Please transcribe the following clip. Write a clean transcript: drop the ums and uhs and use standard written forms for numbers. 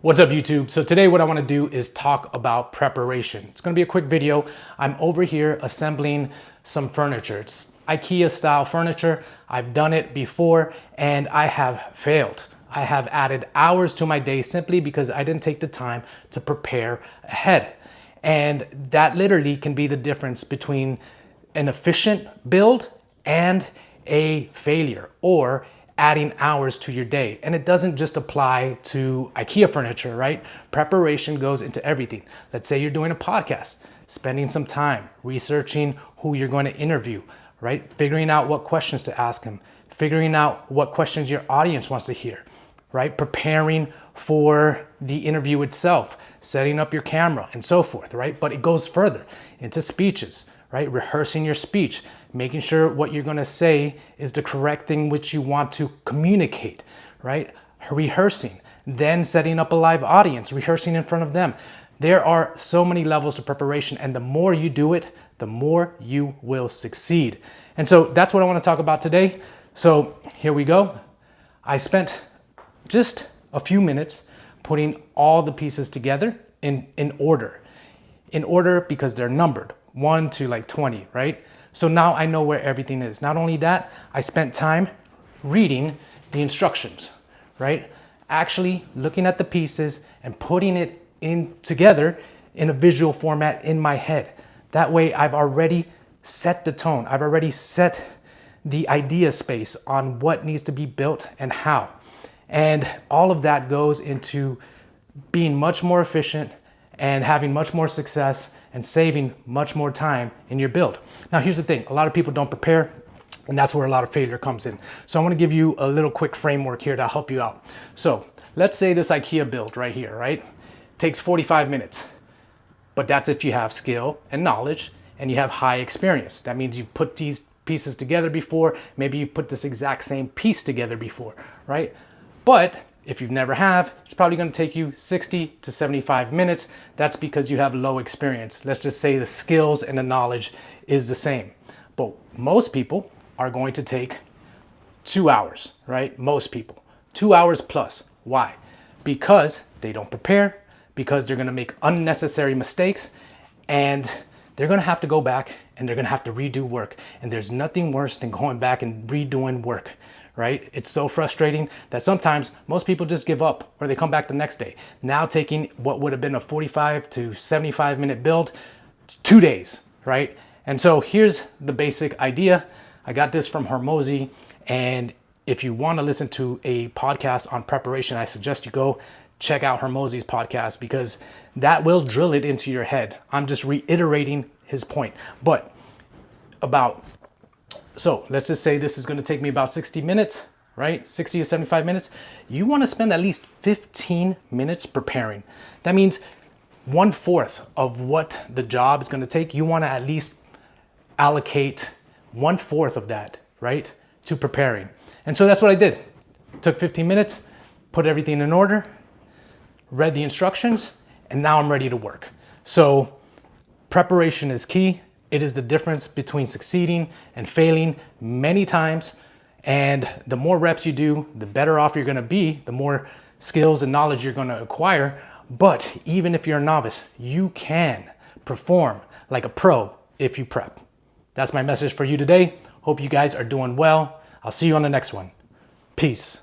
What's up, YouTube? So today what I want to do is talk about preparation. It's going to be a quick video. I'm over here assembling some furniture. It's IKEA style furniture. I've done it before and I have failed. I have added hours to my day simply because I didn't take the time to prepare ahead. And that literally can be the difference between an efficient build and a failure, or adding hours to your day. And it doesn't just apply to IKEA furniture, right? Preparation goes into everything. Let's say you're doing a podcast, spending some time researching who you're going to interview, right? Figuring out what questions to ask them, figuring out what questions your audience wants to hear, right? Preparing for the interview itself, setting up your camera and so forth, right? But it goes further into speeches, right? Rehearsing your speech, making sure what you're gonna say is the correct thing which you want to communicate, right? Rehearsing, then setting up a live audience, rehearsing in front of them. There are so many levels to preparation, and the more you do it, the more you will succeed. And so that's what I wanna talk about today. So here we go. I spent just a few minutes putting all the pieces together in order because they're numbered 1 to like 20, right? So now I know where everything is. Not only that, I spent time reading the instructions, right? Actually looking at the pieces and putting it in together in a visual format in my head. That way I've already set the tone. I've already set the idea space on what needs to be built and how. And all of that goes into being much more efficient and having much more success and saving much more time in your build. Now, here's the thing. A lot of people don't prepare, and that's where a lot of failure comes in. So I want to give you a little quick framework here to help you out. So let's say this IKEA build right here, right? Takes 45 minutes, but that's if you have skill and knowledge and you have high experience. That means you've put these pieces together before. Maybe you've put this exact same piece together before, right? But if you've never have, it's probably going to take you 60 to 75 minutes. That's because you have low experience. Let's just say the skills and the knowledge is the same. But most people are going to take 2 hours, right? Most people, 2 hours plus. Why? Because they don't prepare, because they're going to make unnecessary mistakes, and they're going to have to go back and they're going to have to redo work. And there's nothing worse than going back and redoing work, right? It's so frustrating that sometimes most people just give up or they come back the next day. Now taking what would have been a 45 to 75 minute build, 2 days, right? And so here's the basic idea. I got this from Hormozi, and if you want to listen to a podcast on preparation, I suggest you go check out Hormozi's podcast, because that will drill it into your head. I'm just reiterating his point. But so let's just say this is going to take me about 60 minutes, right? 60 to 75 minutes. You want to spend at least 15 minutes preparing. That means 1/4 of what the job is going to take. You want to at least allocate 1/4 of that, right, to preparing. And so that's what I did. Took 15 minutes, put everything in order, read the instructions, and now I'm ready to work. So preparation is key. It is the difference between succeeding and failing many times. And the more reps you do, the better off you're going to be, the more skills and knowledge you're going to acquire. But even if you're a novice, you can perform like a pro if you prep. That's my message for you today. Hope you guys are doing well. I'll see you on the next one. Peace.